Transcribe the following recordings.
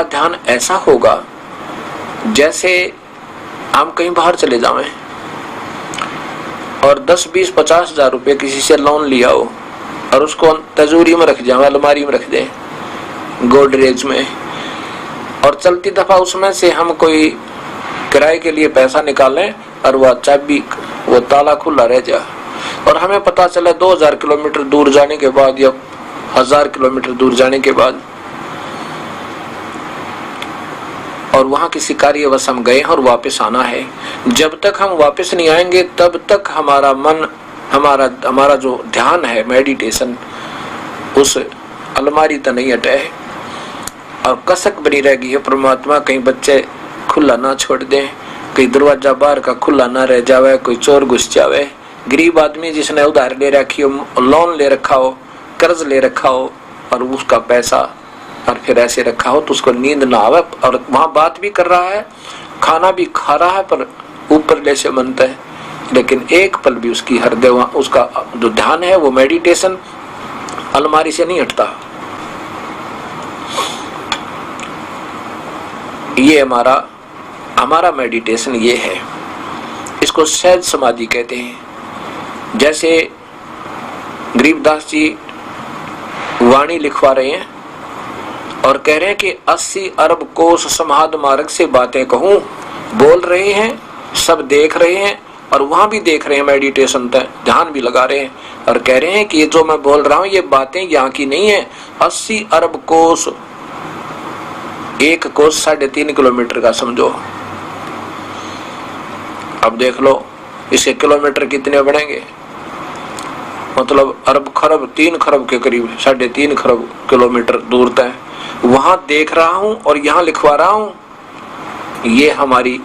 ध्यान ऐसा होगा जैसे हम कहीं बाहर चले जावें और 10, 20, 50 हजार रुपये किसी से लोन लिया हो और उसको तिजोरी में रख जाए, अलमारी में रख दें, गोदरेज में, और चलती दफा उसमें से हम कोई किराए के लिए पैसा निकालें और वह चाबी, वो ताला खुला रह जाए और हमें पता चला 2000 किलोमीटर दूर जाने के बाद या 1000 किलोमीटर दूर जाने के बाद, और वहां किसी कार्यवश हम गए और वापस आना है। जब तक हम वापस नहीं आएंगे तब तक हमारा मन, हमारा जो ध्यान है, मेडिटेशन, उस अलमारी तक नहीं हटे और कसक बनी रहेगी है परमात्मा। कहीं बच्चे खुला ना छोड़ दें, कहीं दरवाजा बाहर का खुला ना रह जावे, कोई चोर घुस जावे। गरीब आदमी जिसने उधार ले रखी हो, लोन ले रखा हो, कर्ज ले रखा हो और उसका पैसा और फिर ऐसे रखा हो तो उसको नींद ना आवे और वहां बात भी कर रहा है, खाना भी खा रहा है, पर ऊपर जैसे बनता है, लेकिन एक पल भी उसकी हृदय, उसका जो ध्यान है, वो मेडिटेशन अलमारी से नहीं हटता। ये हमारा मेडिटेशन ये है। इसको सहज समाधि कहते हैं। जैसे गरीबदास जी वाणी लिखवा रहे हैं और कह रहे हैं कि 80 अरब कोस समाध मार्ग से बातें कहूं, बोल रहे हैं, सब देख रहे हैं और वहां भी देख रहे हैं, मेडिटेशन तक ध्यान भी लगा रहे हैं और कह रहे हैं कि ये जो मैं बोल रहा हूं ये बातें यहाँ की नहीं है। 80 अरब कोस, एक कोस 3.5 किलोमीटर का समझो। अब देख लो इसके किलोमीटर कितने बढ़ेंगे, मतलब अरब खरब, 3 खरब के करीब, 3.5 खरब किलोमीटर दूर तक वहां देख रहा हूं और यहां लिखवा रहा हूं। ये हमारी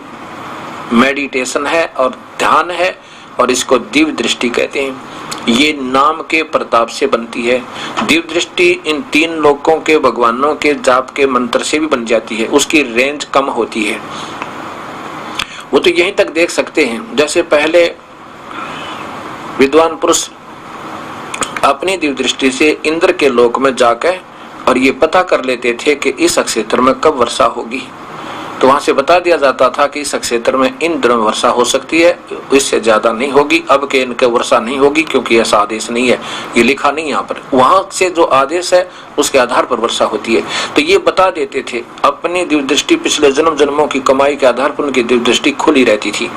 मेडिटेशन है और ध्यान है और इसको दिव्य दृष्टि कहते हैं। ये नाम के प्रताप से बनती है। दिव्य दृष्टि इन 3 लोकों के भगवानों के जाप के मंत्र से भी बन जाती है, उसकी रेंज कम होती है, वो तो यहीं तक देख सकते हैं। जैसे पहले विद्वान पुरुष अपनी दिव्य दृष्टि से इंद्र के लोक में जाकर और ये पता कर लेते थे कि इस क्षेत्र में कब वर्षा होगी, तो वहां से बता दिया जाता था कि इस क्षेत्र में इन दिनों वर्षा हो सकती है, इससे ज्यादा नहीं होगी, अब के इनके वर्षा नहीं होगी क्योंकि ऐसा आदेश नहीं है, ये लिखा नहीं यहाँ पर। वहां से जो आदेश है उसके आधार पर वर्षा होती है, तो ये बता देते थे। अपनी दिव्य दृष्टि पिछले जन्म जन्मों की कमाई के आधार पर उनकी दिव्य दृष्टि खुली रहती थी।